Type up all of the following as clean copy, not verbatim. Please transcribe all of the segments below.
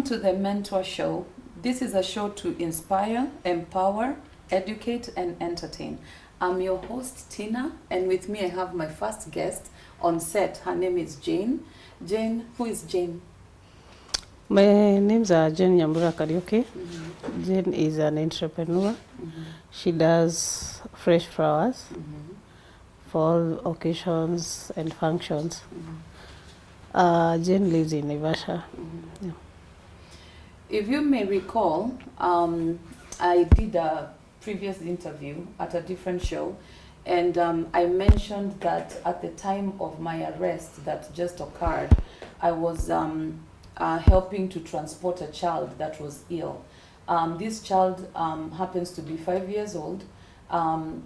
to the Mentuaa Show. This is a show to inspire, empower, educate, and entertain. I'm your host, Tina, and with me I have my first guest on set. Her name is Jane. Jane, who is Jane? My name's Jane Nyambura Kariuki. Jane is an entrepreneur. She does fresh flowers for all occasions and functions. Jane lives in Naivasha. Yeah. If you may recall, I did a previous interview at a different show, and I mentioned that at the time of my arrest that just occurred, I was helping to transport a child that was ill. This child happens to be 5 years old.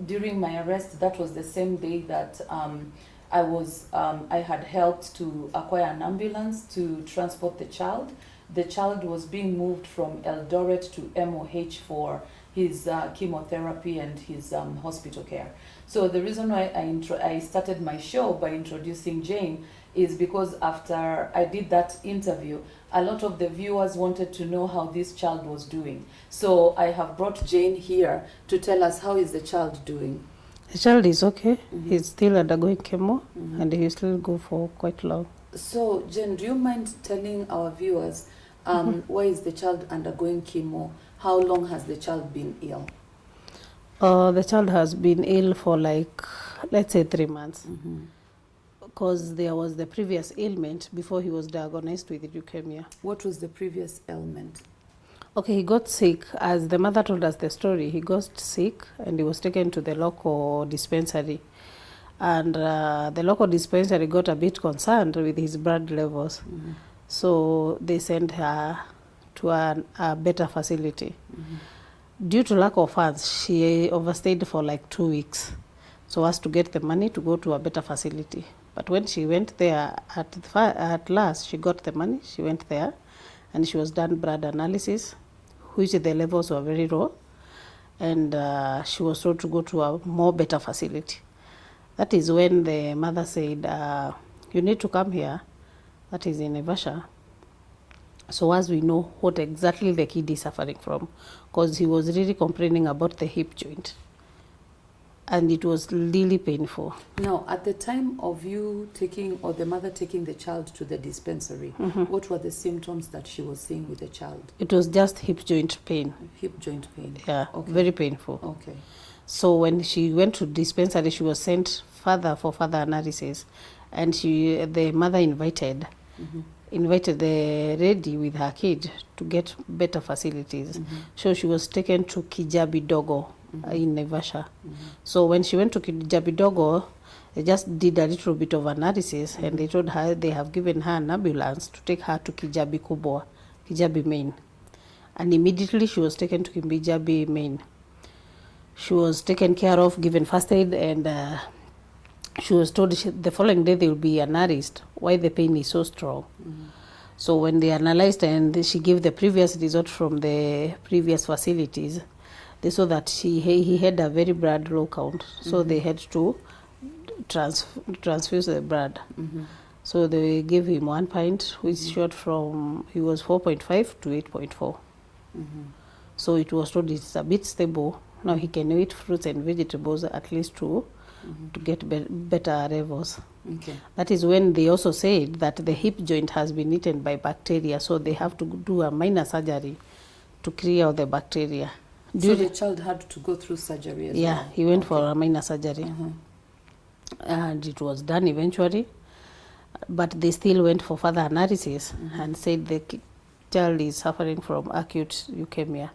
During my arrest, that was the same day that I had helped to acquire an ambulance to transport the child. The child was being moved from Eldoret to MOH for his chemotherapy and his hospital care. So the reason why I started my show by introducing Jane is because after I did that interview, a lot of the viewers wanted to know how this child was doing. So I have brought Jane here to tell us how is the child doing. The child is okay. He's still undergoing chemo and he still go for quite long. So Jane, do you mind telling our viewers why is the child undergoing chemo? How long has the child been ill? The child has been ill for let's say 3 months. Because there was the previous ailment before he was diagnosed with leukemia. What was the previous ailment? Okay, he got sick. As the mother told us the story, he got sick and he was taken to the local dispensary. And the local dispensary got a bit concerned with his blood levels. So they sent her to a better facility. Due to lack of funds, she overstayed for 2 weeks so as to get the money to go to a better facility. But when she went there, at last, she got the money, she went there, and she was done blood analysis, which the levels were very low, and she was told to go to a more better facility. That is when the mother said, you need to come here, that is in Naivasha, so as we know what exactly the kid is suffering from, because he was really complaining about the hip joint. And it was really painful. Now, at the time of you taking, or the mother taking the child to the dispensary, what were the symptoms that she was seeing with the child? It was just hip joint pain. Hip joint pain? Yeah, okay. Very painful. Okay. So when she went to dispensary, she was sent further for further analysis. And the mother invited the lady with her kid to get better facilities. So she was taken to Kijabi Dogo in Naivasha. So when she went to Kijabi Dogo, they just did a little bit of analysis and they told her they have given her an ambulance to take her to Kijabi Kubwa, Kijabi Main. And immediately she was taken to Kijabi Main. She was taken care of, given first aid, and she was told the following day there will be an arrest, why the pain is so strong. So when they analyzed and she gave the previous result from the previous facilities, they saw that he had a very blood low count. So they had to transfuse the blood. So they gave him 1 pint, which shot from, he was 4.5 to 8.4. So it was told it's a bit stable. Now he can eat fruits and vegetables at least to get better levels. Okay. That is when they also said that the hip joint has been eaten by bacteria, so they have to do a minor surgery to clear out the bacteria. So the child had to go through surgery as well? Yeah, he went for a minor surgery. And it was done eventually, but they still went for further analysis and said the child is suffering from acute leukemia.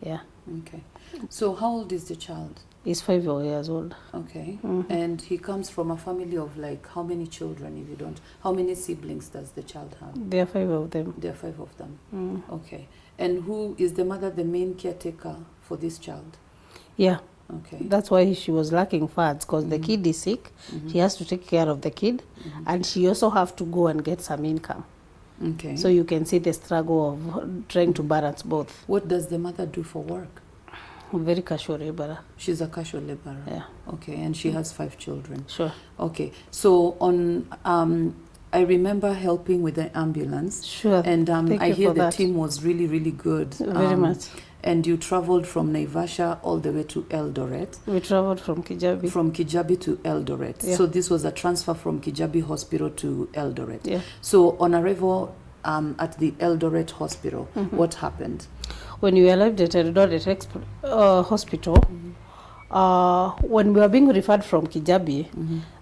Yeah. Okay. So how old is the child? He's 5 years old. Okay. And he comes from a family of how many children, if you don't? How many siblings does the child have? There are 5 of them. There are 5 of them. Okay. And who is the mother, the main caretaker for this child? Yeah. Okay. That's why she was lacking funds, because the kid is sick. She has to take care of the kid, and she also have to go and get some income. Okay. So you can see the struggle of trying to balance both. What does the mother do for work? Very casual laborer. She's a casual laborer. Yeah. Okay, and she has 5 children. Sure. Okay. So on I remember helping with the ambulance. Sure. And Thank I you hear for the that. team was really, really good. Very much. And you traveled from Naivasha all the way to Eldoret. We traveled from Kijabi. From Kijabi to Eldoret. Yeah. So this was a transfer from Kijabi Hospital to Eldoret. Yeah. So on arrival at the Eldoret Hospital, what happened? When we arrived at Eldoret Hospital, when we were being referred from Kijabi,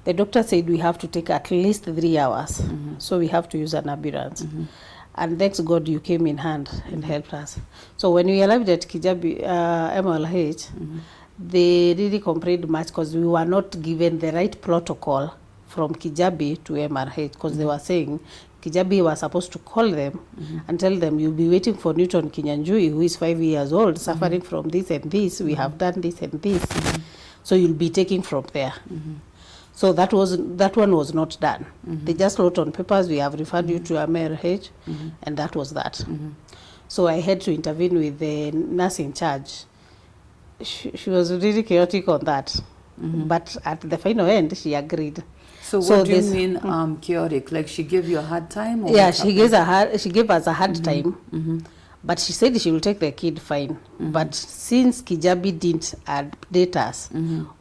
the doctor said we have to take at least 3 hours. So we have to use an ambulance. And thanks God you came in hand and helped us. So when we arrived at Kijabi MLH, they really complained much because we were not given the right protocol from Kijabi to MRH, because they were saying Kijabi was supposed to call them and tell them, you'll be waiting for Newton Kinyanjui, who is 5 years old, suffering from this and this. We have done this and this. So you'll be taking from there. So that one was not done. They just wrote on papers, we have referred you to MRH, and that was that. So I had to intervene with the nurse in charge. She was really chaotic on that. But at the final end, she agreed. So what do you mean chaotic? Like she gave you a hard time? Or Yeah, she gave us a hard time. But she said she will take the kid fine. But since Kijabi didn't update us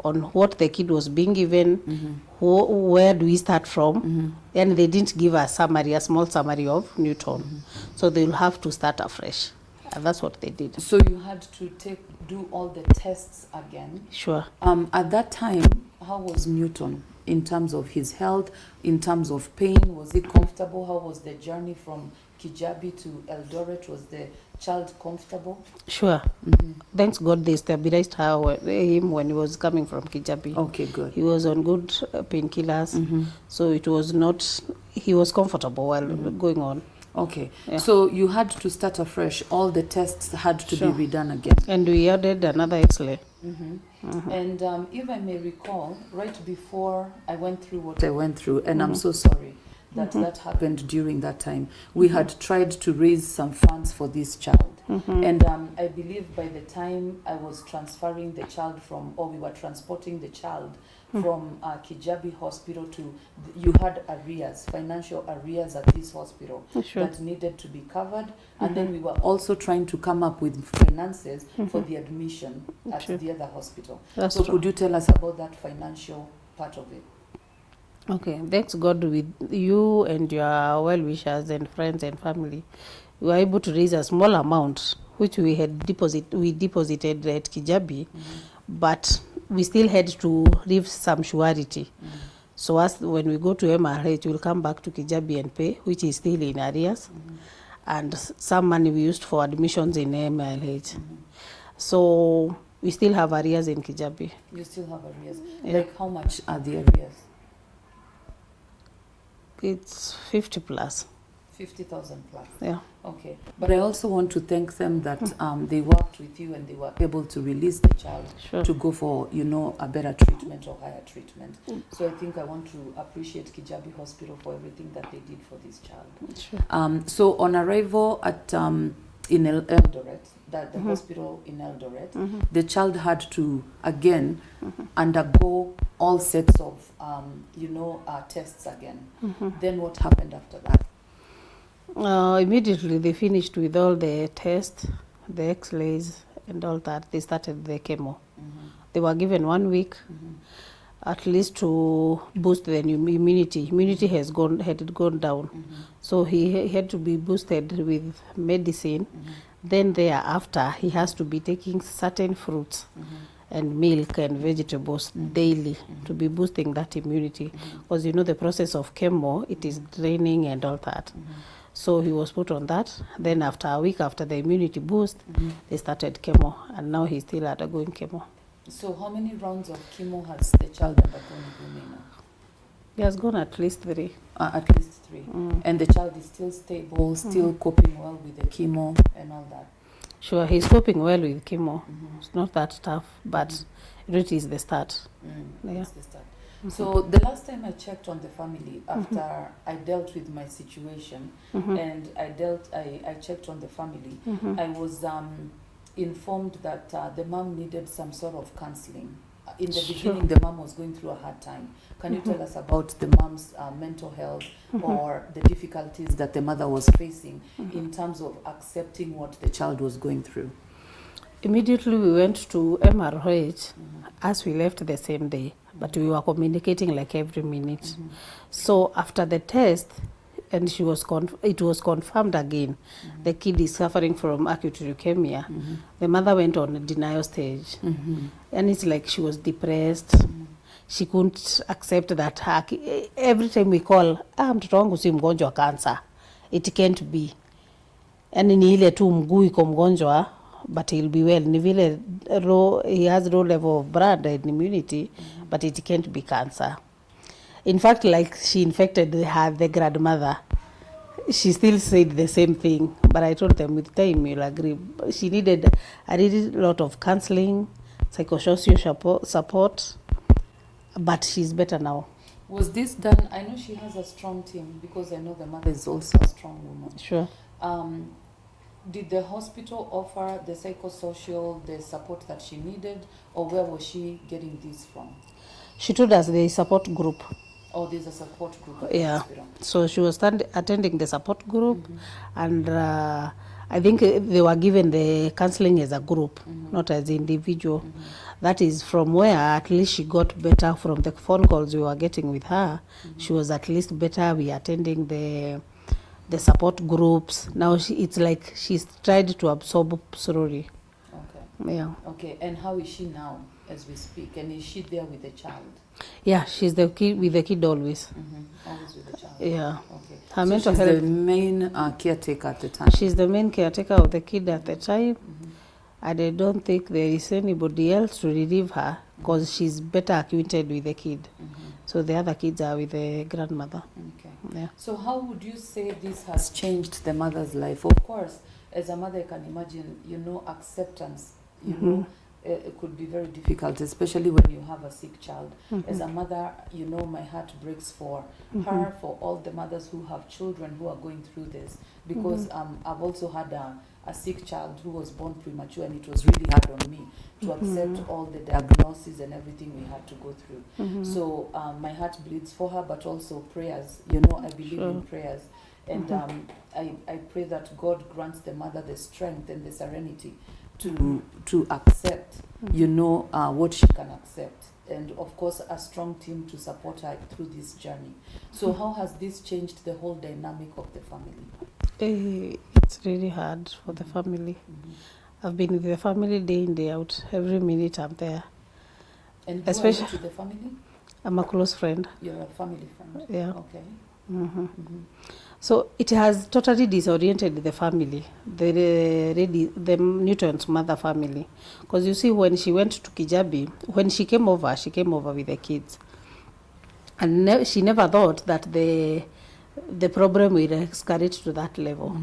on what the kid was being given, where do we start from, and they didn't give a small summary of Newton. So they will have to start afresh. And that's what they did. So you had to do all the tests again? Sure. At that time, how was Newton in terms of his health, in terms of pain? Was he comfortable? How was the journey from Kijabi to Eldoret? Was the child comfortable? Sure. Thanks God they stabilized him when he was coming from Kijabi. Okay, good. He was on good painkillers. So it was not, he was comfortable while going on. Okay. Yeah. So you had to start afresh. All the tests had to be redone again. And we added another X-ray. And if I may recall, right before I went through what I went through, and I'm so sorry that that happened during that time, we had tried to raise some funds for this child. And I believe by the time I was transferring the child from, or we were transporting the child from Kijabi Hospital to, you had arrears, financial arrears at this hospital that needed to be covered. And then we were also trying to come up with finances for the admission at the other hospital. That's so true. could you tell us about that financial part of it? Okay, thanks God with you and your well-wishers and friends and family, we were able to raise a small amount, which we deposited at Kijabi, but we still had to leave some surety. So as when we go to MRH, we'll come back to Kijabi and pay, which is still in arrears, and some money we used for admissions in MRH. So we still have arrears in Kijabi. You still have arrears. Yeah. Like how much are the arrears? It's 50 plus. 50,000 plus. Yeah. Okay. But I also want to thank them that they worked with you and they were able to release the child to go for, a better treatment or higher treatment. So I think I want to appreciate Kijabi Hospital for everything that they did for this child. Sure. So on arrival at in Eldoret, the hospital in Eldoret, the child had to again undergo all sets of tests again. Then what happened after that? Immediately they finished with all the tests, the X-rays and all that. They started the chemo. They were given 1 week at least to boost the immunity. Immunity had gone down. So he had to be boosted with medicine. Then thereafter he has to be taking certain fruits and milk and vegetables daily to be boosting that immunity. Because the process of chemo, it is draining and all that. So he was put on that. Then after a week after the immunity boost, they started chemo, and now he's still undergoing chemo. So how many rounds of chemo has the child undergone now? He has gone at least 3. At least 3. And the child is still stable, still coping well with the chemo and all that? Sure, he's coping well with chemo. It's not that tough, but it is the start. It's the start. So the last time I checked on the family, after I dealt with my situation and I checked on the family, I was informed that the mom needed some sort of counseling in the Sure. beginning, the mom was going through a hard time. Can you tell us about the mom's mental health or the difficulties that the mother was facing in terms of accepting what the child was going through? Immediately we went to MRH as we left the same day, but we were communicating like every minute. So after the test, and it was confirmed again, the kid is suffering from acute leukemia. The mother went on a denial stage, and it's like she was depressed. She couldn't accept that every time we call, mtoto wangu si mgonjwa wa cancer, it can't be. Yani ni ile tu mguu iko mgonjwa, but he'll be well. Ni vile he has low level of blood and immunity, but it can't be cancer. In fact, like she infected the grandmother. She still said the same thing, but I told them with time you'll agree. She needed a really lot of counseling, psychosocial support, but she's better now. Was this done? I know she has a strong team because I know the mother is also a strong woman. Sure. Did the hospital offer the psychosocial, the support that she needed, or where was she getting this from? She told us the support group. Oh, there's a support group at the Yeah. hospital. So she was attending the support group, and I think they were given the counseling as a group, not as individual. That is from where at least she got better from the phone calls we were getting with her. She was at least better. We attending the support groups. Now it's like she's tried to absorb slowly. Okay. Yeah. Okay. And how is she now as we speak? And is she there with the child? Yeah, she's the kid with the kid always. Always with the child. Yeah. Okay. Her So mental she's health. the main caretaker at the time. She's the main caretaker of the kid at the time, and I don't think there is anybody else to relieve her because she's better acquainted with the kid. So the other kids are with the grandmother. Okay. Yeah. So how would you say this has changed the mother's life? Of course, as a mother, I can imagine, acceptance, it could be very difficult, especially when you have a sick child. As a mother, my heart breaks for her, for all the mothers who have children who are going through this. Because I've also had a sick child who was born premature, and it was really hard on me to accept all the diagnoses and everything we had to go through. So my heart bleeds for her, but also prayers. I believe in prayers. And I pray that God grants the mother the strength and the serenity to accept, what she can accept. And of course, a strong team to support her through this journey. So how has this changed the whole dynamic of the family? It's really hard for the family. I've been with the family day in, day out. Every minute I'm there. And who Especially- are you to the family? I'm a close friend. You're a family friend. Yeah. Okay. So it has totally disoriented the family, the Newton's mother family. Because you see, when she went to Kijabi, when she came over with the kids. And she never thought that the problem will escalate to that level.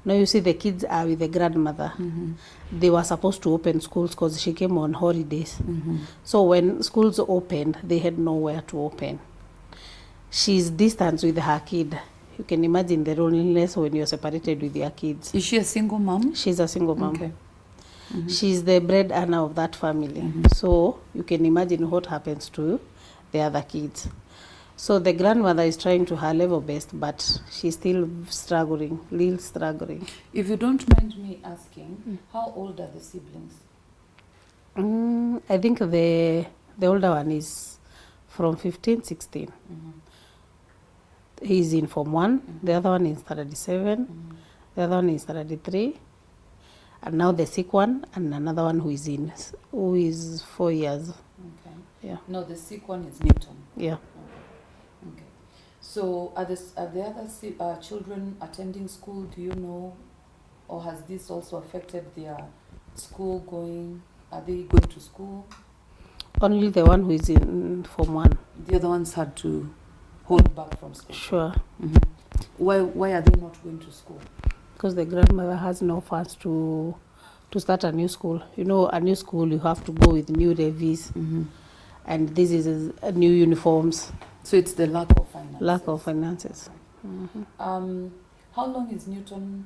Now you see the kids are with the grandmother. They were supposed to open schools because she came on holidays. So when schools opened, they had nowhere to open. She's distant with her kid. You can imagine the loneliness when you're separated with your kids. Is she a single mom? She's a single mom. Okay. She's the breadwinner of that family. So you can imagine what happens to the other kids. So the grandmother is trying to her level best, but she's still struggling, little struggling. If you don't mind me asking, how old are the siblings? I think the older one is from 15, 16. He's in Form 1, the other one is 37, the other one is 33, and now the sick one, and another one who is 4 years. Okay. Yeah. No, the sick one is Newton. Yeah. Okay. So are the other children attending school, do you know? Or has this also affected their school going? Are they going to school? Only the one who is in Form 1. The other ones had to hold back from school. Sure. Why are they not going to school? Because the grandmother has no funds to start a new school. A new school, you have to go with new levies. And this is a new uniforms. So it's the lack of finances. Lack of finances. How long is Newton,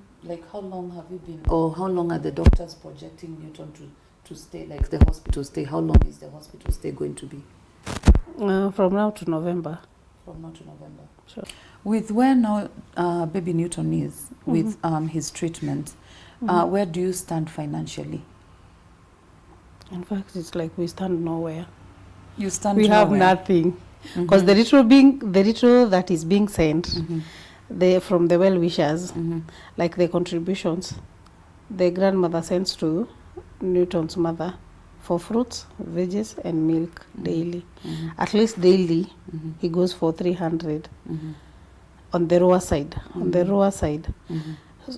how long have you been, or how long are the doctors projecting Newton to to stay, like the hospital stay? How long is the hospital stay going to be? From now to November. From now to November. Sure. With where now baby Newton is with his treatment, where do you stand financially? In fact, it's like we stand nowhere. You stand We nowhere. have nothing. Because the little that is being sent from the well-wishers, like the contributions, the grandmother sends to Newton's mother for fruits, veggies, and milk daily. At least daily, he goes for 300 on the Roa side. On the Roa side.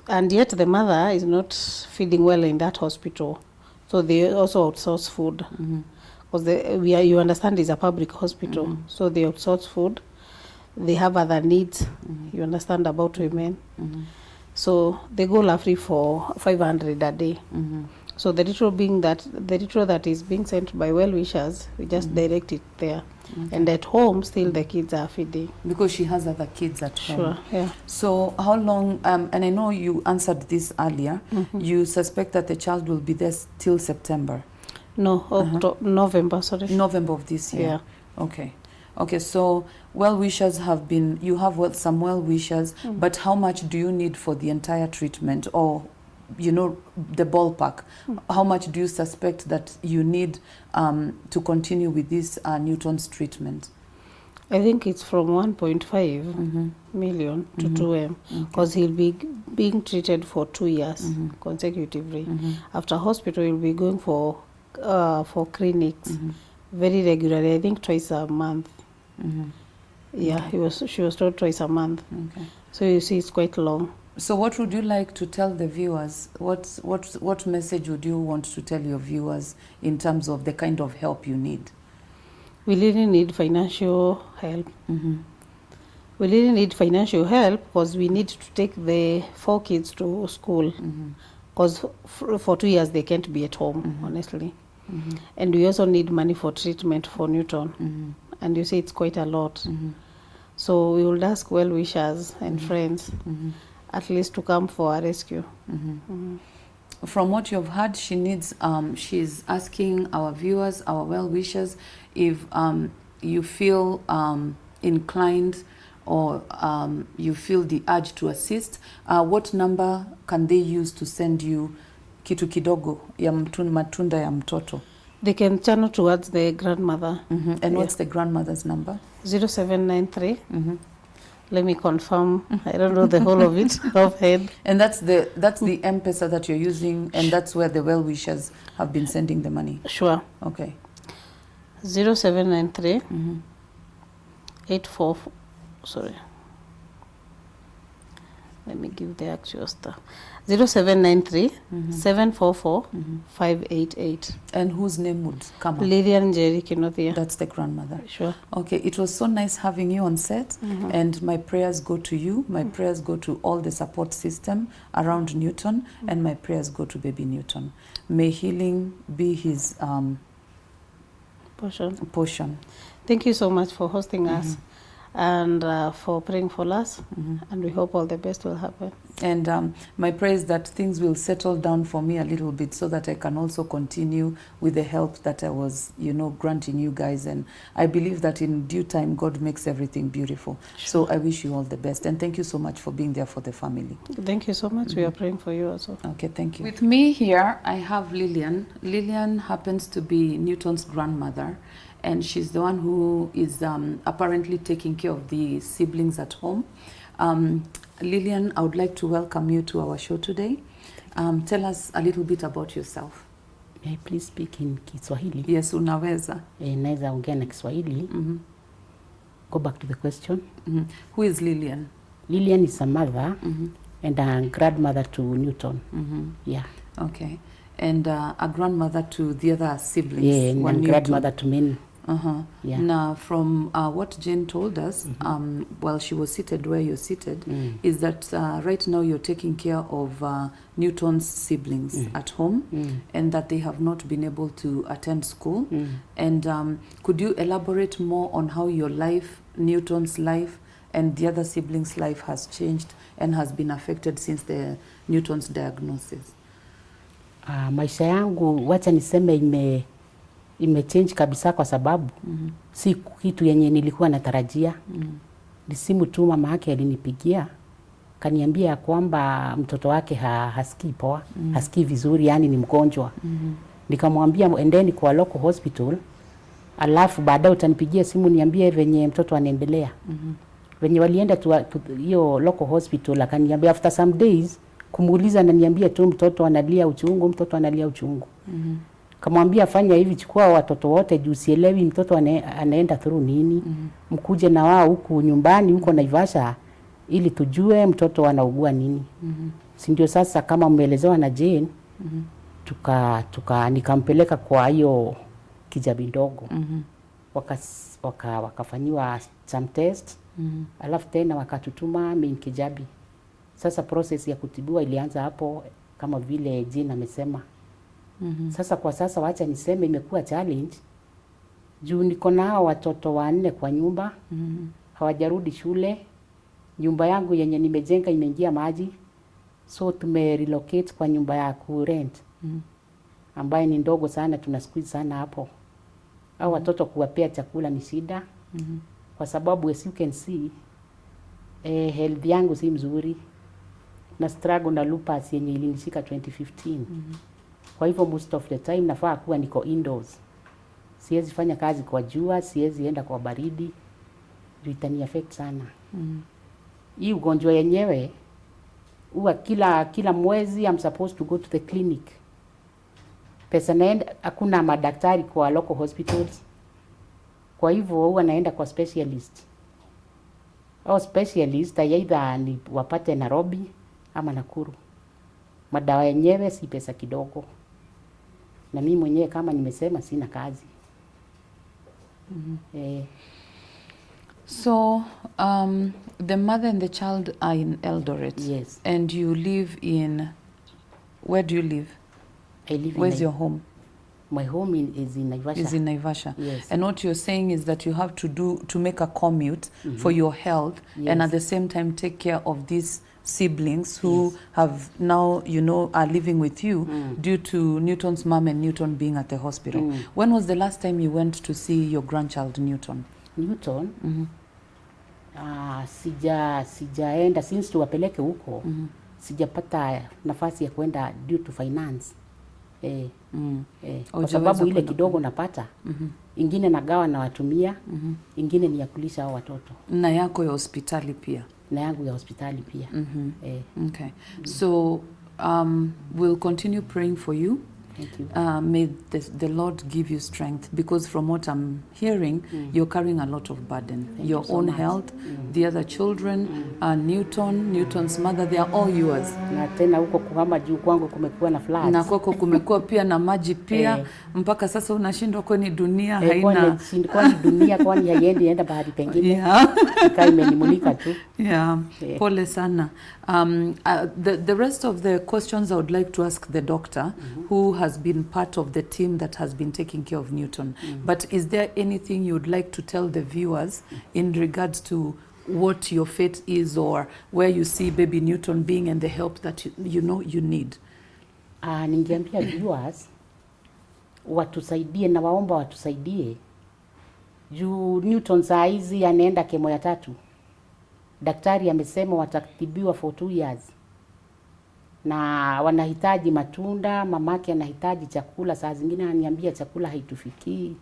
And yet the mother is not feeding well in that hospital. So they also outsource food. Because you understand it's a public hospital. So they outsource food. They have other needs, you understand, about women. So they go roughly for 500 a day. So the little that is being sent by well-wishers, we just direct it there. And at home, still the kids are feeding. Because she has other kids at home. Sure, yeah. So how long, and I know you answered this earlier, you suspect that the child will be there till September? No, November, sorry. November of this year? Yeah. Okay, so well-wishers have been, you have some well-wishers, but how much do you need for the entire treatment, or, you know, the ballpark? How much do you suspect that you need to continue with this Newton's treatment? I think it's from 1.5 million to 2M, because he'll be being treated for 2 years consecutively. After hospital, he'll be going for clinics very regularly. I think twice a month. Yeah, she was told twice a month. So you see, it's quite long. So what would you like to tell the viewers? What message would you want to tell your viewers in terms of the kind of help you need? We really need financial help. We really need financial help because we need to take the 4 kids to school. Because for 2 years they can't be at home, honestly. And we also need money for treatment for Newton. And you see, it's quite a lot. So we will ask well-wishers and friends at least to come for a rescue. From what you've heard, she needs, she's asking our viewers, our well-wishers, if you feel inclined or you feel the urge to assist, what number can they use to send you kitu kidogo ya matunda ya mtoto? They can channel towards the grandmother. And what's the grandmother's number? 0793. Let me confirm. I don't know the whole of it offhand. And that's the M-Pesa that you're using, and that's where the well-wishers have been sending the money? Sure. Okay. 0793 84. Sorry. Let me give the actual stuff. 0793 744 588. And whose name would come up? Lillian Jerry Kinothia. That's the grandmother. Sure. Okay, it was so nice having you on set, and my prayers go to you. My prayers go to all the support system around Newton, and my prayers go to baby Newton. May healing be his portion. Thank you so much for hosting us and for praying for us, and we hope all the best will happen. And my prayer is that things will settle down for me a little bit so that I can also continue with the help that I was, granting you guys. And I believe that in due time, God makes everything beautiful. Sure. So I wish you all the best. And thank you so much for being there for the family. Thank you so much. We are praying for you also. Okay, thank you. With me here, I have Lillian. Lillian happens to be Newton's grandmother, and she's the one who is apparently taking care of the siblings at home. Lillian, I would like to welcome you to our show today. Tell us a little bit about yourself. May I please speak in Kiswahili? Yes, unaweza. Naweza ongea na Kiswahili. Go back to the question. Who is Lillian? Lillian is a mother and a grandmother to Newton. Yeah. Okay. And a grandmother to the other siblings. Yeah, and grandmother to me. Yeah. Now, from what Jane told us, while she was seated where you're seated, is that right now you're taking care of Newton's siblings at home, and that they have not been able to attend school. And could you elaborate more on how your life, Newton's life, and the other siblings' life has changed and has been affected since the Newton's diagnosis? Maisha yangu wacha niseme imechange kabisa, kwa sababu si kitu yenye nilikuwa natarajia. Ni simu tu mama yake alinipigia, kaniambia ya kwamba mtoto wake hasikii poa, hasikii vizuri, yani ni mgonjwa. Nikamwambia endeni kwa local hospital, alafu baadaye utanipigia simu niambie venye mtoto anaendelea. Venye walienda hiyo local hospital, akaniambia after some days kumuuliza, na niambia tu mtoto analia uchungu, mtoto analia uchungu. Kamwambia fanya hivi, chukua watoto wote juu sielewi mtoto anaenda through nini. Mkuje na wao huku nyumbani huko Naivasha ili tujue mtoto anaugua nini. Si ndio sasa kama umeelezewa na Jane, nikampeleka kwa hiyo Kijabi ndogo. Wakafanyiwa some test. Alafu tena wakatutuma main Kijabi. Sasa process ya kutibiwa ilianza hapo kama vile Jane amesema. Sasa kwa sasa wacha niseme imekuwa challenge. Juu niko na watoto 4 kwa nyumba. Hawajarudi shule. Nyumba yangu yenye nimejenga imeingia maji. So tumerelocate kwa nyumba ya kurent. Ambaye ni ndogo sana, tunasqueeze sana hapo. Hao watoto kuwapea chakula ni shida. Kwa sababu as you can see, health yangu si mzuri. Na struggle na lupus yenye ilinishika 2015. Kwa hivyo most of the time nafaa kuwa niko indoors. Siwezi fanya kazi kwa jua, siwezi enda kwa baridi. Ndio itani affect sana. Hii ugonjwa yenyewe huwa kila mwezi I'm supposed to go to the clinic. Pesa naenda, hakuna madaktari kwa local hospitals. Kwa hivyo huwa naenda kwa specialist. Au specialist either ni wapate Nairobi ama Nakuru. Madawa yenyewe si pesa kidogo. Na mimi mwenyewe kama nimesema sina kazi. So, the mother and the child are in Eldoret. Yes. And you live in, where do you live? I live Where's your home? My home is in Naivasha. Is in Naivasha. Yes. And what you're saying is that you have to make a commute for your health, and at the same time take care of these siblings who have now, are living with you due to Newton's mom and Newton being at the hospital. When was the last time you went to see your grandchild Newton? Newton? Sijaenda since tuwapeleke huko. Sijapata nafasi ya kwenda due to finance. Kwa sababu ile kidogo napata, ingine nagawa na watumia, ingine ni ya kulisha hao watoto. Na yako ya hospitali pia? Na yangu ya hospitali pia. Okay. So, we'll continue praying for you. Thank you. May the Lord give you strength, because from what I'm hearing, you're carrying a lot of burden. Thank Your you so own much. health, the other children, Newton's mother, they are all yours. Na tena huko kuhama juu kwangu kumekuwa na floods. Na kwako kumekuwa pia na maji pia, mpaka sasa unashindwa kwani dunia haina. Kwani dunia kwani haiendi enda bahari pengine. Kai imenimulika tu. Pole sana. The rest of the questions I would like to ask the doctor, who has been part of the team that has been taking care of Newton. But is there anything you would like to tell the viewers in regards to what your fate is, or where you see baby Newton being, and the help that you need? Ningeambia viewers watusaidie, na waomba watusaidie. Juu Newton saa hizi anaenda kemo ya 3. Daktari amesema watatibiwa for 2 years. Na wanahitaji matunda, mamake anahitaji chakula, saa zingine ananiambia chakula haitufikii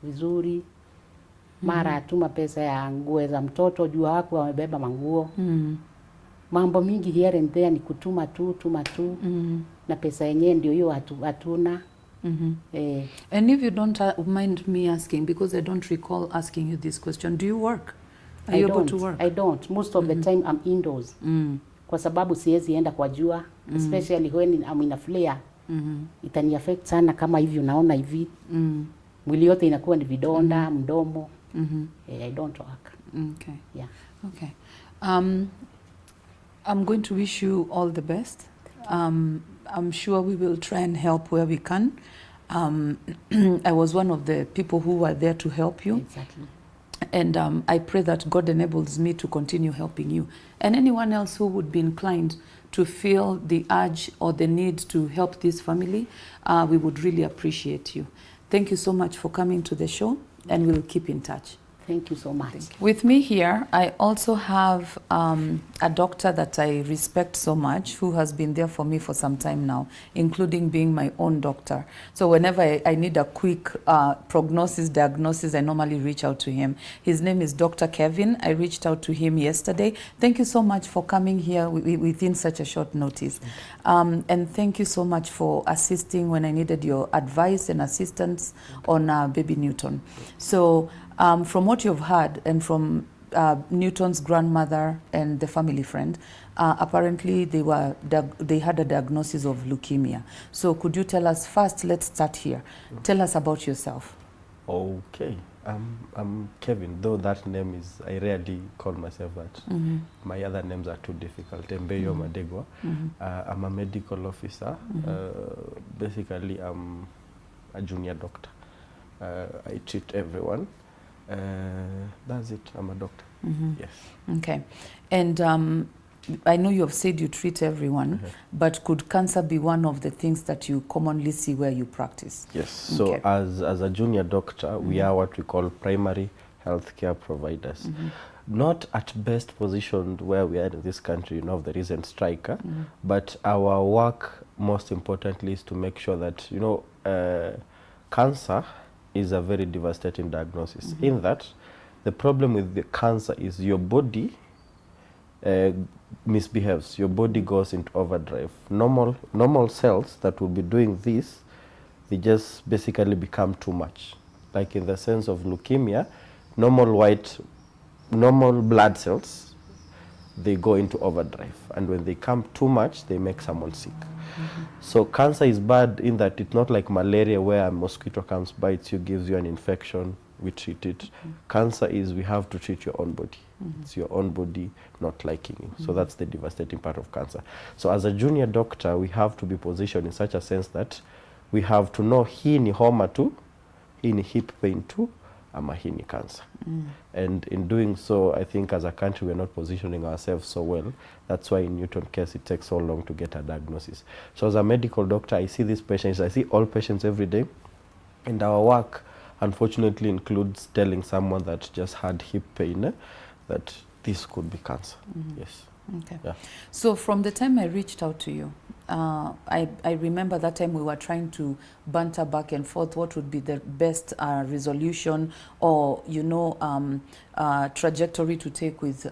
vizuri. Mara atuma pesa ya nguo za mtoto, juu hapo amebeba manguo. Mambo mingi here and there ni kutuma tu. Na pesa yenyewe ndio hiyo hatuna. And if you don't mind me asking, because I don't recall asking you this question, do you work? Are you able to work? I don't. Most of the time I'm indoors. Kwa sababu siwezi enda kwa jua, especially when I'm in a flare. Itani affect sana kama hivi unaona hivi. Mwili yote inakuwa ni vidonda, mdomo. I don't work. Okay. Yeah. Okay. I'm going to wish you all the best. I'm sure we will try and help where we can. I was one of the people who were there to help you. Exactly. And I pray that God enables me to continue helping you. And anyone else who would be inclined to feel the urge or the need to help this family, we would really appreciate you. Thank you so much for coming to the show, and we'll keep in touch. Thank you so much. With me here, I also have a doctor that I respect so much, who has been there for me for some time now, including being my own doctor. So whenever I need a quick diagnosis, I normally reach out to him. His name is Dr. Kevin. I reached out to him yesterday. Thank you so much for coming here within such a short notice. And thank you so much for assisting when I needed your advice and assistance on baby Newton. So from what you've heard, and from Newton's grandmother and the family friend, apparently they had a diagnosis of leukemia. So could you tell us first, let's start here. Tell us about yourself. Okay. I'm Kevin, though that name is, I rarely call myself that. My other names are too difficult. Embeyo Madegwa. I'm a medical officer. Basically, I'm a junior doctor. I treat everyone. That's it. I'm a doctor. Yes. Okay. And I know you have said you treat everyone, but could cancer be one of the things that you commonly see where you practice? Yes. So as a junior doctor, we are what we call primary healthcare providers. Not at best positioned where we are in this country, you know, of the recent strike, but our work, most importantly, is to make sure that, you know, cancer is a very devastating diagnosis. In that, the problem with the cancer is your body misbehaves. Your body goes into overdrive. Normal cells that will be doing this, they just basically become too much. Like in the sense of leukemia, normal blood cells, they go into overdrive. And when they come too much, they make someone sick. So cancer is bad in that it's not like malaria where a mosquito comes, bites you, gives you an infection, we treat it. Cancer is we have to treat your own body. It's your own body not liking you. So that's the devastating part of cancer. So as a junior doctor, we have to be positioned in such a sense that we have to know hii ni homa tu, hii ni hip pain tu, ama hii ni cancer. And in doing so, I think as a country, we're not positioning ourselves so well. That's why in Newton case, it takes so long to get a diagnosis. So as a medical doctor, I see these patients, I see all patients every day. And our work, unfortunately, includes telling someone that just had hip pain, that this could be cancer. Yes. Okay. Yeah. So from the time I reached out to you, I remember that time we were trying to banter back and forth what would be the best resolution or, you know, trajectory to take with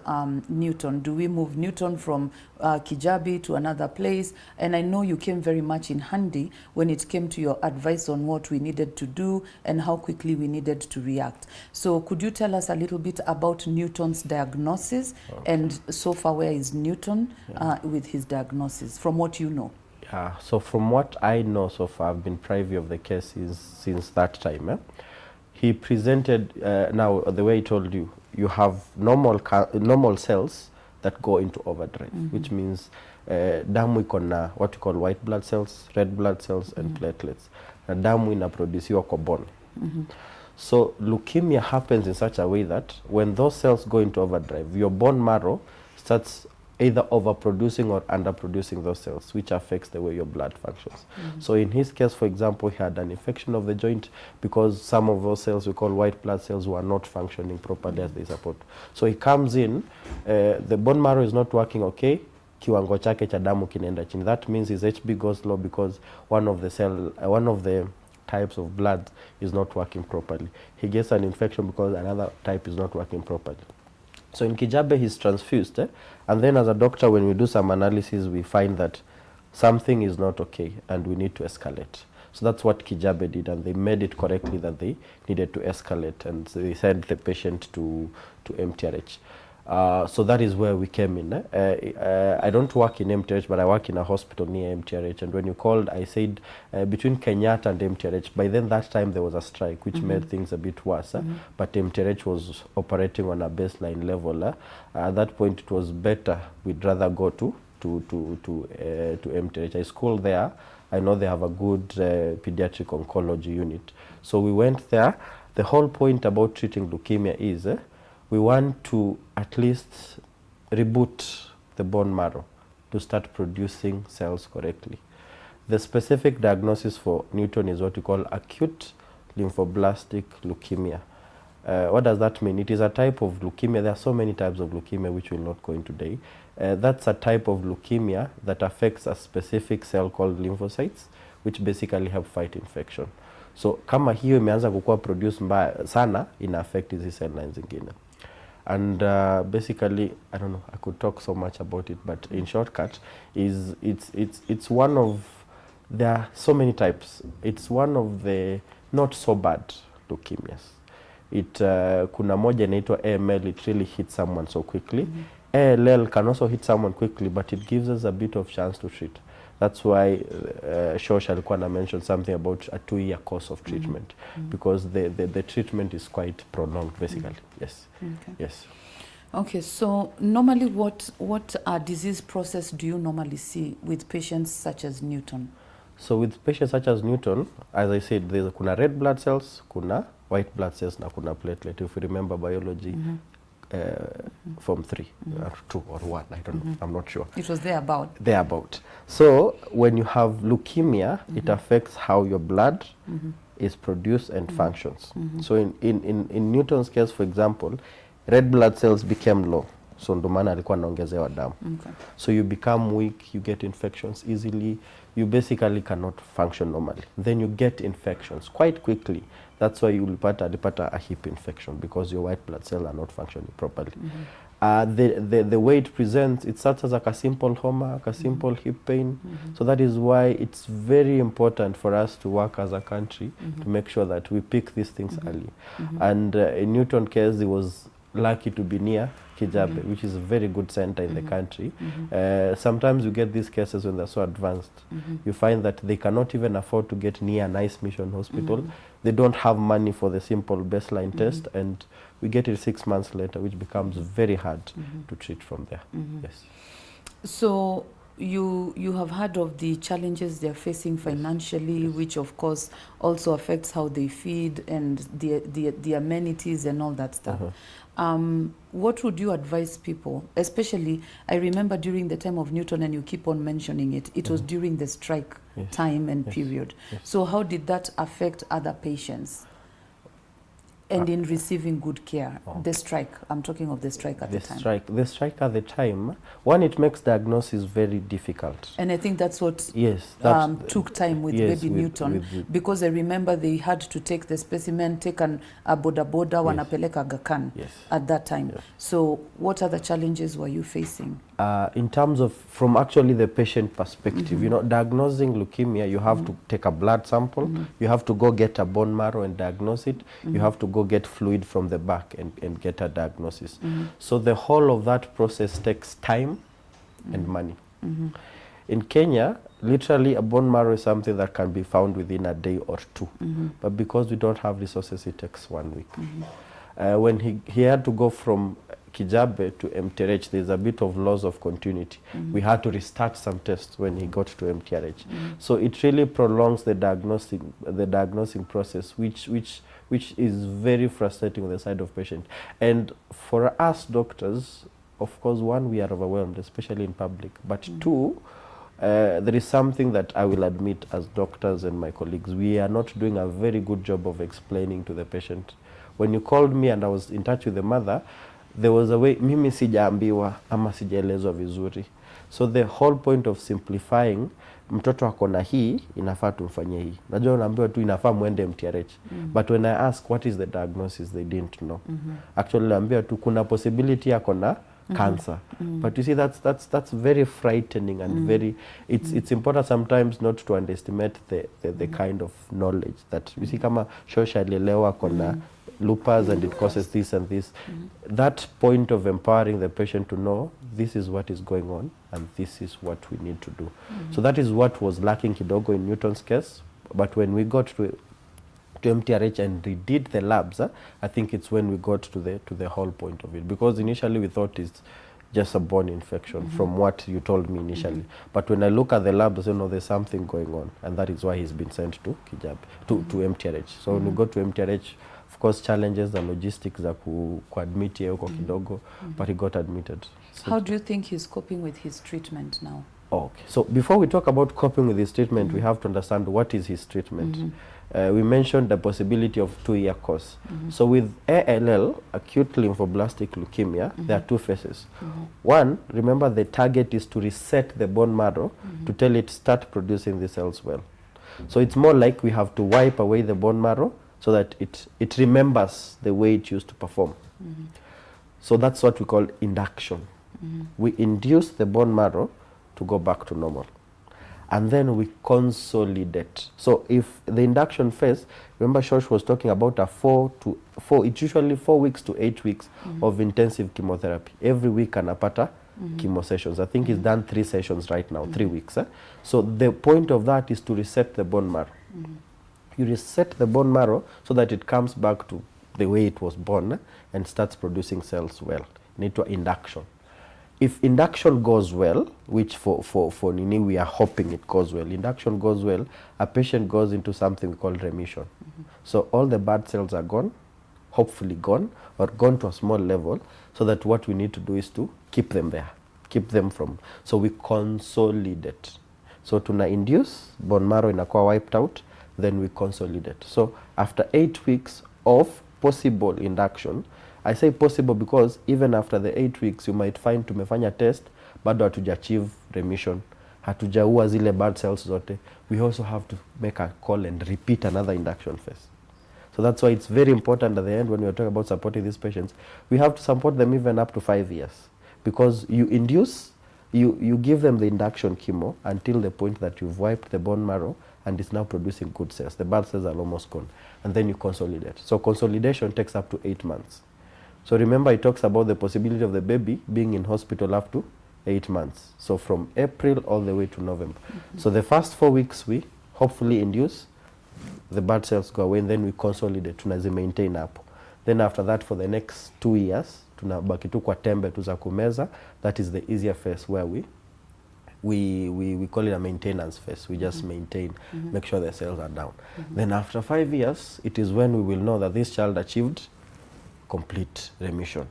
Newton. Do we move Newton from Kijabi to another place? And I know you came very much in handy when it came to your advice on what we needed to do and how quickly we needed to react. So could you tell us a little bit about Newton's diagnosis and so far where is Newton with his diagnosis, from what you know? So from what I know so far, I've been privy of the cases since that time. He presented, now the way I told you, you have normal cells that go into overdrive, which means damu iko na what you call white blood cells, red blood cells, and platelets. Na damu inaproduciwa kwa bone. So leukemia happens in such a way that when those cells go into overdrive, your bone marrow starts either overproducing or underproducing those cells, which affects the way your blood functions. So in his case, for example, he had an infection of the joint because some of those cells we call white blood cells were not functioning properly as they support. So he comes in, the bone marrow is not working okay, kiwango chake cha damu kinaenda chini. That means his HB goes low because one of the types of blood is not working properly. He gets an infection because another type is not working properly. So in Kijabe, he's transfused. And then as a doctor, when we do some analysis, we find that something is not okay and we need to escalate. So that's what Kijabe did, and they made it correctly that they needed to escalate, and so they sent the patient to MTRH. So that is where we came in. I don't work in MTRH, but I work in a hospital near MTRH. And when you called, I said between Kenyatta and MTRH. By then, that time there was a strike, which made things a bit worse. But MTRH was operating on a baseline level. At that point, it was better. We'd rather go to MTRH. I schooled there. I know they have a good pediatric oncology unit. So we went there. The whole point about treating leukemia is we want to at least reboot the bone marrow to start producing cells correctly. The specific diagnosis for Newton is what we call acute lymphoblastic leukemia. What does that mean? It is a type of leukemia. There are so many types of leukemia which we'll not go into today. That's a type of leukemia that affects a specific cell called lymphocytes, which basically help fight infection. So kama hiyo imeanza kukua produce mbaya sana, ina affect hizi cell lines zingine. And basically, I don't know, I could talk so much about it, but in shortcut, it's one of, there are so many types. It's one of the not so bad leukemias. Kuna moja inaitwa AML, it really hits someone so quickly. ALL can also hit someone quickly, but it gives us a bit of chance to treat. That's why Shosh alikuwa na mention something about a 2-year course of treatment, because the treatment is quite prolonged, basically. Yes. Okay. Yes. Okay, so normally what disease process do you normally see with patients such as Newton? So with patients such as Newton, as I said, there's kuna red blood cells, kuna white blood cells, na kuna platelet. If you remember biology, form 3 or 2 or 1, I don't know, I'm not sure. It was thereabout. Thereabout. So when you have leukemia, it affects how your blood is produced and functions. So in Newton's case, for example, red blood cells became low. So ndo maana alikuwa anaongezewa damu. Okay. So you become weak, you get infections easily, you basically cannot function normally. Then you get infections quite quickly. That's why alipata a hip infection, because your white blood cells are not functioning properly. The way it presents, it starts as like a simple homa, like a simple hip pain. So that is why it's very important for us to work as a country to make sure that we pick these things early. And in Newton's case, he was lucky to be near Kijabe, which is a very good center in the country. Sometimes you get these cases when they're so advanced. You find that they cannot even afford to get near a nice mission hospital. They don't have money for the simple baseline test, and we get it 6 months later, which becomes very hard to treat from there. Yes. So you have heard of the challenges they're facing financially, which of course also affects how they feed and the amenities and all that stuff. What would you advise people, especially, I remember during the time of Newton, and you keep on mentioning it, it was during the strike time and period. So how did that affect other patients? And in receiving good care, the strike, I'm talking of the strike at the time. The strike at the time, one, it makes diagnosis very difficult. And I think that's what took time with baby Newton, because I remember they had to take the specimen, take a boda wanapeleka Aga Khan at that time. So what other challenges were you facing? In terms of, from actually the patient perspective, you know, diagnosing leukemia, you have to take a blood sample, you have to go get a bone marrow and diagnose it, you have to go get fluid from the back and get a diagnosis. So the whole of that process takes time and money. In Kenya, literally a bone marrow is something that can be found within a day or 2. But because we don't have resources, it takes 1 week. When he had to go from Kijabe to MTRH, there's a bit of loss of continuity. We had to restart some tests when he got to MTRH. So it really prolongs the diagnosing process, which is very frustrating on the side of patient. And for us doctors, of course, one, we are overwhelmed, especially in public. But 2, there is something that I will admit as doctors and my colleagues, we are not doing a very good job of explaining to the patient. When you called me and I was in touch with the mother, there was a way, mimi sijaambiwa ama sijaelezwa vizuri. So the whole point of simplifying, mtoto ako na hii, inafaa tumfanyie hii. Najua unaambiwa tu inafaa muende MTRH. But when I ask what is the diagnosis, they didn't know. Actually naambiwa tu kuna possibility yako na cancer. But you see, that's very frightening and very, it's important sometimes not to underestimate the kind of knowledge that, you see, kama Shosha alielewa kona lupus and it causes this and this. That point of empowering the patient to know this is what is going on and this is what we need to do. So that is what was lacking kidogo in Newton's case. But when we got to MTRH and redid the labs, I think it's when we got to the whole point of it. Because initially we thought it's just a bone infection from what you told me initially. But when I look at the labs, you know, there's something going on. And that is why he's been sent to Kijabe, to MTRH. So when we go to MTRH, of course challenges the logistics za kuadmit yeye huko kidogo, but he got admitted. So How do you think he's coping with his treatment now? okay, so before we talk about coping with his treatment, we have to understand what is his treatment. We mentioned the possibility of 2-year course. So with ALL, acute lymphoblastic leukemia, there are two phases. One, remember the target is to reset the bone marrow to tell it start producing the cells well. So it's more like we have to wipe away the bone marrow so that it remembers the way it used to perform. So that's what we call induction. We induce the bone marrow to go back to normal. And then we consolidate. So if the induction phase, remember Shosh was talking about it's usually 4 weeks to 8 weeks of intensive chemotherapy. Every week anapata chemo sessions. I think he's done 3 sessions right now, 3 weeks. So the point of that is to reset the bone marrow. You reset the bone marrow so that it comes back to the way it was born and starts producing cells well. Need to induction. If induction goes well, which for Nini we are hoping it goes well, induction goes well, a patient goes into something we call remission. So all the bad cells are gone, hopefully gone, or gone to a small level, so that what we need to do is to keep them there, keep them from, so we consolidate. So tuna induce, bone marrow inakuwa wiped out, then we consolidate. So after 8 weeks of possible induction, I say possible because even after the 8 weeks you might find tumefanya test bado hatuja-achieve remission, hatujaua zile bad cells zote. We also have to make a call and repeat another induction phase. So that's why it's very important at the end when we are talking about supporting these patients, we have to support them even up to 5 years, because you induce, you give them the induction chemo until the point that you've wiped the bone marrow and it's now producing good cells. The bad cells are almost gone, and then you consolidate. So consolidation takes up to 8 months. So remember, it talks about the possibility of the baby being in hospital up to 8 months. So from April all the way to November. So the first 4 weeks we hopefully induce, the bad cells go away, and then we consolidate, tunazi maintain hapo. Then after that for the next 2 years, tunabaki tu kwa tembe tu za kumeza. That is the easier phase where we call it a maintenance phase. We just maintain, make sure the cells are down. Then after 5 years, it is when we will know that this child achieved complete remission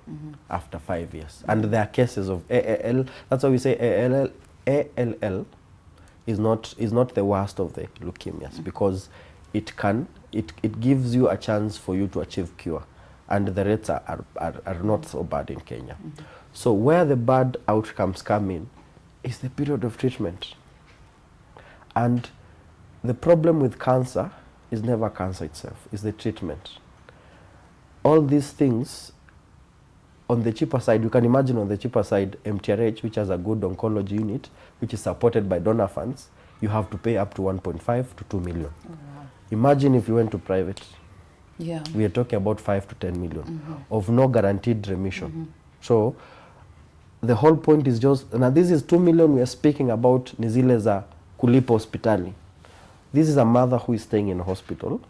after 5 years. And there are cases of ALL. That's why we say ALL is not the worst of the leukemias, because it gives you a chance for you to achieve cure, and the rates are not so bad in Kenya. So where the bad outcomes come in is the period of treatment. And the problem with cancer is never cancer itself, it's the treatment. All these things, on the cheaper side, you can imagine on the cheaper side, MTRH, which has a good oncology unit, which is supported by donor funds, you have to pay up to 1.5 to 2 million. Oh, wow. Imagine if you went to private. Yeah. We are talking about 5 to 10 million of no guaranteed remission. So the whole point is just, now this is 2 million we are speaking about, ni zile za kulipa hospitali. This is a mother who is staying in a hospital.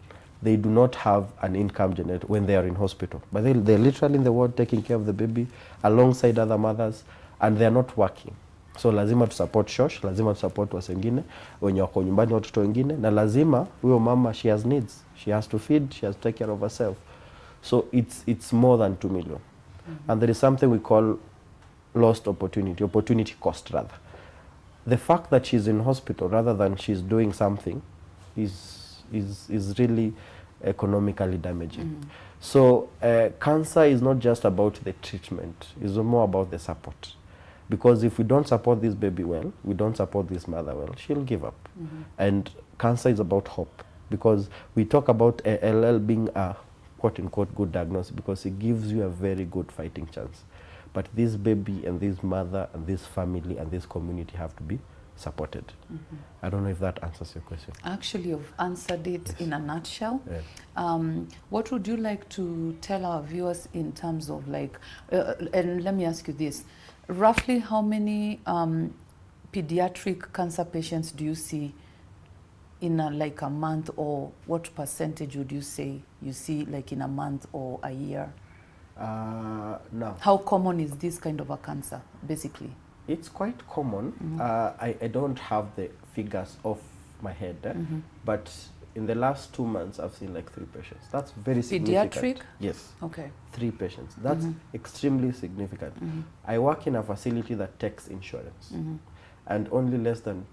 They do not have an income generator when they are in hospital, but they're literally in the ward taking care of the baby alongside other mothers, and they're not working. So lazima to support Shosh, lazima to support wasengine wenye wako nyumbani watoto wengine, na lazima huyo mama, she has needs, she has to feed, she has to take care of herself. So it's more than 2 million. And there is something we call lost opportunity cost rather. The fact that she's in hospital rather than she's doing something is really economically damaging. So cancer is not just about the treatment, it's more about the support. Because if we don't support this baby well, we don't support this mother well, she'll give up. And cancer is about hope, because we talk about ALL being a quote-unquote good diagnosis because it gives you a very good fighting chance. But this baby and this mother and this family and this community have to be supported. I don't know if that answers your question. Actually, you've answered it in a nutshell. Yeah. What would you like to tell our viewers in terms of like, and let me ask you this, roughly how many pediatric cancer patients do you see in like a month, or what percentage would you say you see like in a month or a year? No. How common is this kind of a cancer, basically? It's quite common. I don't have the figures off my head, but in the last 2 months, I've seen like 3 patients. That's very significant. Pediatric? Yes. Okay. 3 patients. That's extremely significant. I work in a facility that takes insurance, and only less than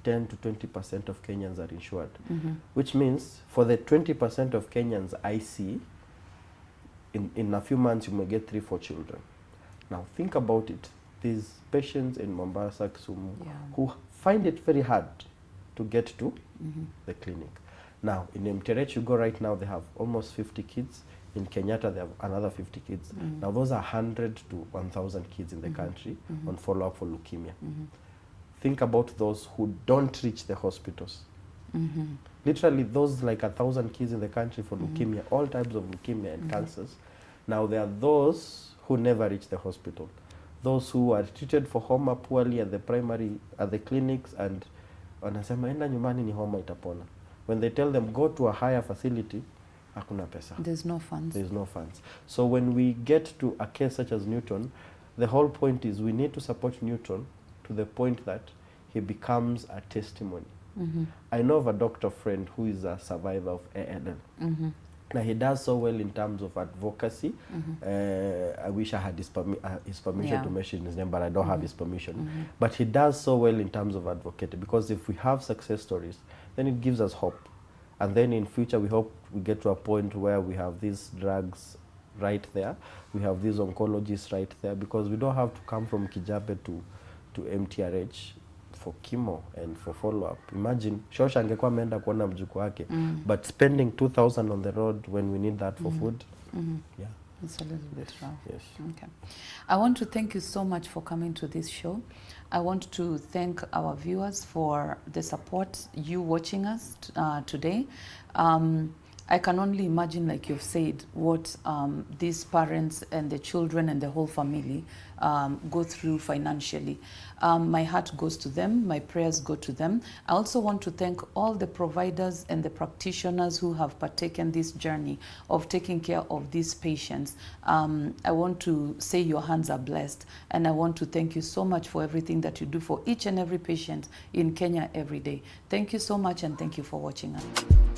10 to 20% of Kenyans are insured, which means for the 20% of Kenyans I see, in a few months you may get 3-4 children. Now think about it. These patients in Mombasa, Kisumu, who find it very hard to get to the clinic. Now in Mterech, you go right now, they have almost 50 kids. In Kenyatta, they have another 50 kids. Now those are 100 to 1,000 kids in the country on follow-up for leukemia. Think about those who don't reach the hospitals. Literally, those like 1,000 kids in the country for leukemia, all types of leukemia and cancers. Now there are those who never reach the hospital. Those who are treated for homa poorly at the clinics, and wanasema enda nyumbani ni homa itapona. When they tell them go to a higher facility, hakuna pesa. There's no funds. There's no funds. So when we get to a case such as Newton, the whole point is we need to support Newton to the point that he becomes a testimony. I know of a doctor friend who is a survivor of ALL. Now he does so well in terms of advocacy. I wish I had his permission to mention his name, but I don't have his permission. But he does so well in terms of advocating, because if we have success stories, then it gives us hope. And then in future, we hope we get to a point where we have these drugs right there. We have these oncologists right there, because we don't have to come from Kijabe to MTRH for chemo and for follow-up. Imagine, Shosha angekuwa ameenda kuona mjukuu wake, but spending 2,000 on the road when we need that for food, yeah. It's a little bit rough. Yes. Okay. I want to thank you so much for coming to this show. I want to thank our viewers for the support, you watching us today. I can only imagine, like you've said, what these parents and the children and the whole family go through financially. My heart goes to them, my prayers go to them. I also want to thank all the providers and the practitioners who have partaken this journey of taking care of these patients. I want to say your hands are blessed, and I want to thank you so much for everything that you do for each and every patient in Kenya every day. Thank you so much, and thank you for watching us.